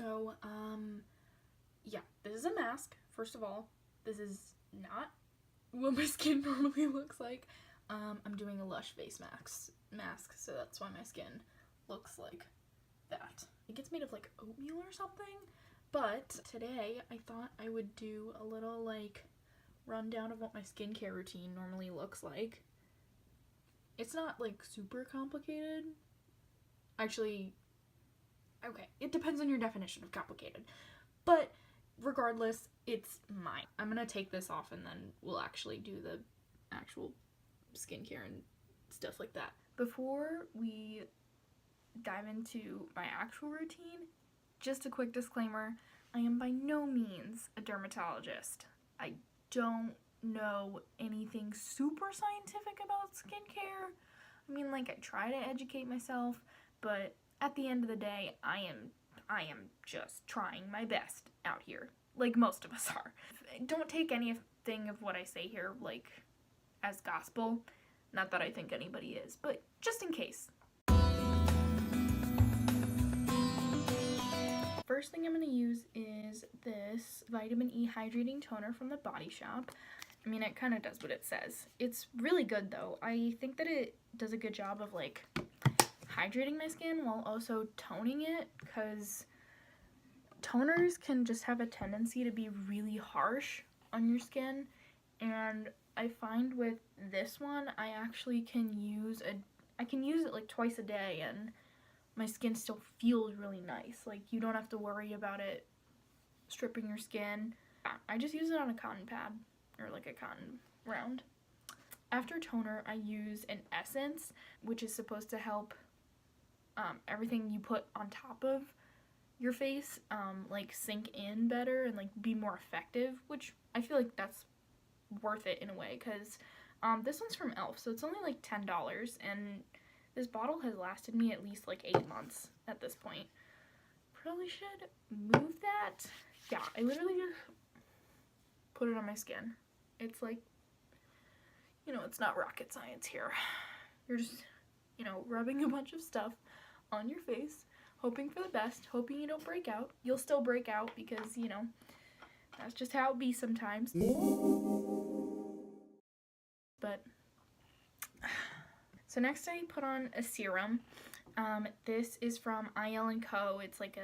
So, yeah, this is a mask, first of all. This is not what my skin normally looks like. I'm doing a Lush face mask, so that's why my skin looks like that. I think it's made of like oatmeal or something, but today I thought I would do a little like rundown of what my skincare routine normally looks like. It's not like super complicated. Actually, okay, it depends on your definition of complicated, but regardless, it's mine. I'm gonna take this off and then we'll actually do the actual skincare and stuff like that. Before we dive into my actual routine, just a quick disclaimer, I am by no means a dermatologist. I don't know anything super scientific about skincare. I mean, like, I try to educate myself, but at the end of the day, I am just trying my best out here, like most of us are. Don't take anything of what I say here, like, as gospel. Not that I think anybody is, but just in case. First thing I'm going to use is this vitamin E hydrating toner from the Body Shop. I mean, it kind of does what it says. It's really good though. I think that it does a good job of like hydrating my skin while also toning it, because toners can just have a tendency to be really harsh on your skin, and I find with this one I actually can use it like twice a day and my skin still feels really nice. Like, you don't have to worry about it stripping your skin. I just use it on a cotton pad or like a cotton round. After toner, I use an essence, which is supposed to help everything you put on top of your face like sink in better and like be more effective, which I feel like that's worth it in a way, because this one's from e.l.f., so it's only like $10, and this bottle has lasted me at least like 8 months at this point. Probably should move that. Yeah, I literally just put it on my skin. It's like, you know, it's not rocket science here. You're just, you know, rubbing a bunch of stuff on your face, hoping for the best, hoping you don't break out. You'll still break out because, you know, that's just how it be sometimes. But so next I put on a serum. This is from IL & Co. It's like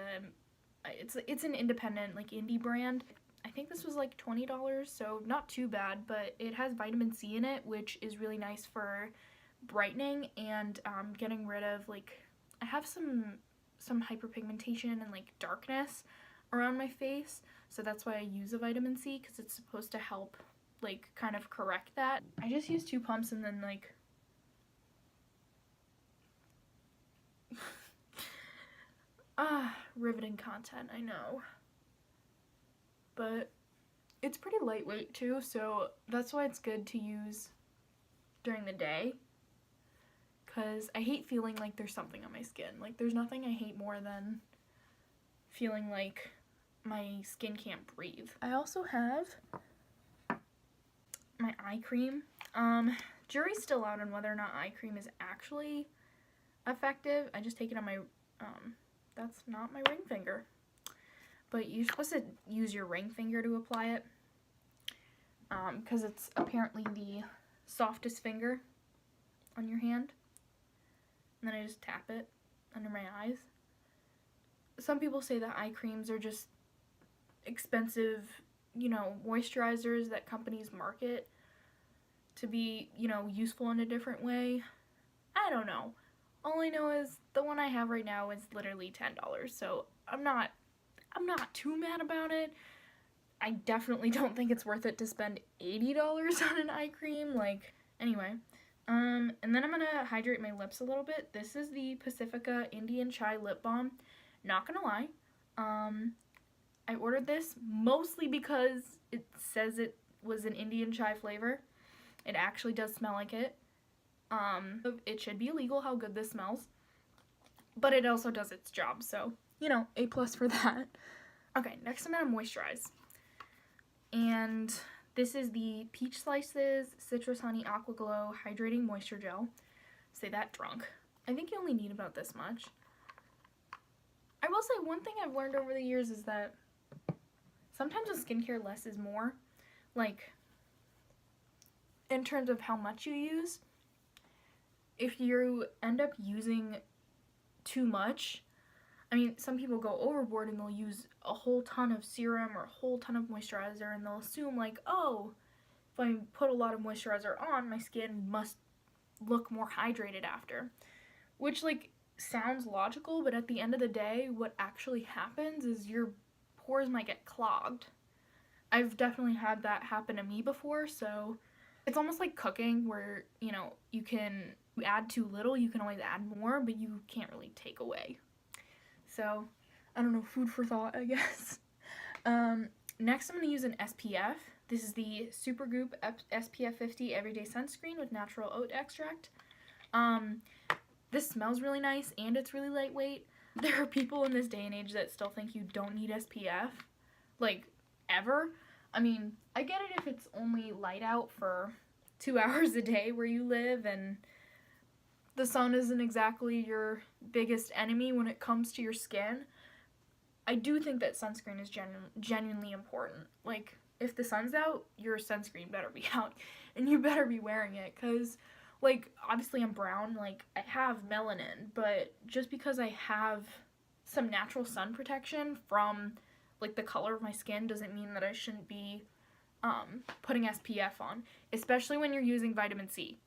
it's an independent, like, indie brand. I think this was like $20, so not too bad, but it has vitamin C in it, which is really nice for brightening and getting rid of, like, I have some hyperpigmentation and like darkness around my face, so that's why I use a vitamin C, because it's supposed to help like kind of correct that. I just use 2 pumps and then like riveting content, I know. But it's pretty lightweight too, so that's why it's good to use during the day, because I hate feeling like there's something on my skin. Like, there's nothing I hate more than feeling like my skin can't breathe. I also have my eye cream. Jury's still out on whether or not eye cream is actually effective. I just take it on my, that's not my ring finger. But you're supposed to use your ring finger to apply it, because it's apparently the softest finger on your hand. And then I just tap it under my eyes. Some people say that eye creams are just expensive, you know, moisturizers that companies market to be, you know, useful in a different way. I don't know. All I know is the one I have right now is literally $10, so I'm not too mad about it. I definitely don't think it's worth it to spend $80 on an eye cream. Like, anyway. And then I'm gonna hydrate my lips a little bit. This is the Pacifica Indian Chai Lip Balm. Not gonna lie. I ordered this mostly because it says it was an Indian chai flavor. It actually does smell like it. It should be illegal how good this smells. But it also does its job, so, you know, A+ for that. Okay, next I'm gonna moisturize. And this is the Peach Slices Citrus Honey Aqua Glow Hydrating Moisture Gel. Say that drunk. I think you only need about this much. I I will say one thing I've learned over the years is that sometimes with skincare, less is more. Like, in terms of how much you use, if you end up using too much, I mean, some people go overboard and they'll use a whole ton of serum or a whole ton of moisturizer, and they'll assume, like, oh, if I put a lot of moisturizer on, my skin must look more hydrated after. Which, like, sounds logical, but at the end of the day, what actually happens is your pores might get clogged. I've definitely had that happen to me before, so it's almost like cooking where, you know, you add too little, you can always add more, but you can't really take away. So, I don't know, food for thought, I guess. Next, I'm going to use an SPF. This is the Supergoop SPF 50 Everyday Sunscreen with natural oat extract. This smells really nice, and it's really lightweight. There are people in this day and age that still think you don't need SPF, like, ever. I mean, I get it if it's only light out for 2 hours a day where you live, and the sun isn't exactly your biggest enemy when it comes to your skin. I do think that sunscreen is genuinely important. Like, if the sun's out, your sunscreen better be out, and you better be wearing it, because, like, obviously I'm brown, like, I have melanin, but just because I have some natural sun protection from, like, the color of my skin doesn't mean that I shouldn't be putting SPF on, especially when you're using vitamin C.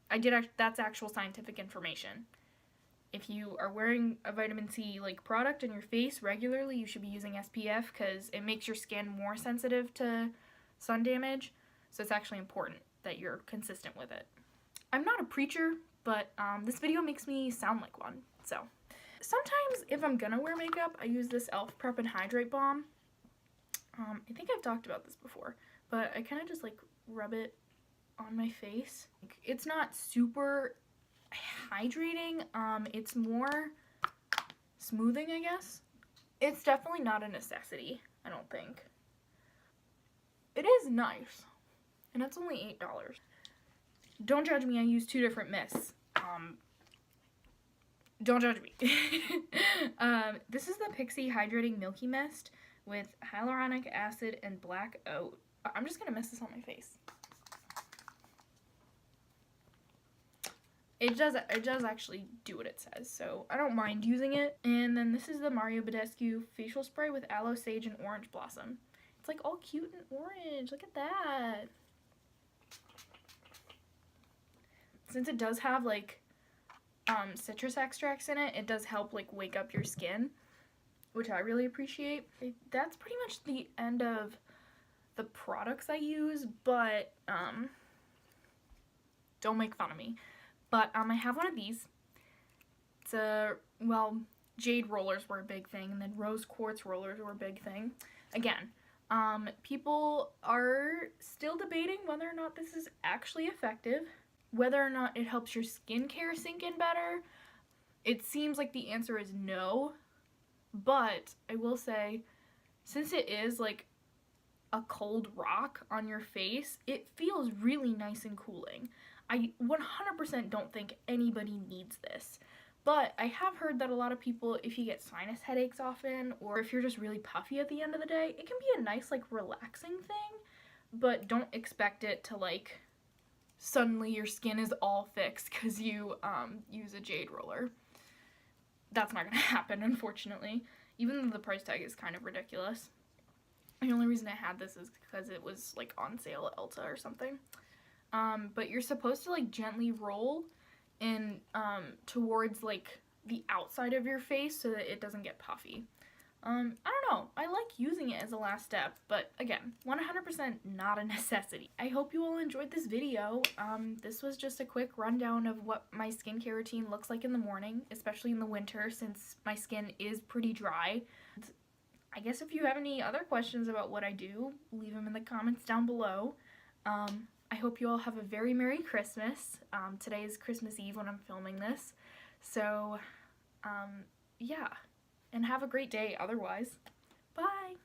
That's actual scientific information. If you are wearing a vitamin C, like, product in your face regularly, you should be using SPF because it makes your skin more sensitive to sun damage, so it's actually important that you're consistent with it. I'm not a preacher, but this video makes me sound like one, so. Sometimes if I'm gonna wear makeup, I use this e.l.f. Prep and Hydrate Balm. I think I've talked about this before, but I kind of just, like, rub it on my face. It's not super hydrating, it's more smoothing, I guess. It's definitely not a necessity, I don't think. It is nice, and it's only $8. Don't judge me, I use 2 different mists. Don't judge me. This is the Pixi Hydrating Milky Mist with hyaluronic acid and black oat. I'm just gonna mist this on my face. It does actually do what it says, so I don't mind using it. And then this is the Mario Badescu Facial Spray with Aloe Sage and Orange Blossom. It's, like, all cute and orange. Look at that. Since it does have, like, citrus extracts in it, it does help, like, wake up your skin, which I really appreciate. That's pretty much the end of the products I use, but don't make fun of me. But I have one of these. It's well, jade rollers were a big thing, and then rose quartz rollers were a big thing. Again, people are still debating whether or not this is actually effective, whether or not it helps your skincare sink in better. It seems like the answer is no, but I will say, since it is, like, a cold rock on your face, it feels really nice and cooling. I 100% don't think anybody needs this, but I have heard that a lot of people, if you get sinus headaches often, or if you're just really puffy at the end of the day, it can be a nice, like, relaxing thing, but don't expect it to, like, suddenly your skin is all fixed because you use a jade roller. That's not gonna happen, unfortunately, even though the price tag is kind of ridiculous. The only reason I had this is because it was, like, on sale at Ulta or something. But you're supposed to, like, gently roll in towards, like, the outside of your face so that it doesn't get puffy. I don't know. I like using it as a last step, but again, 100% not a necessity. I hope you all enjoyed this video. This was just a quick rundown of what my skincare routine looks like in the morning, especially in the winter since my skin is pretty dry. I guess if you have any other questions about what I do, leave them in the comments down below. I hope you all have a very Merry Christmas. Today is Christmas Eve when I'm filming this. So, yeah. And have a great day otherwise. Bye!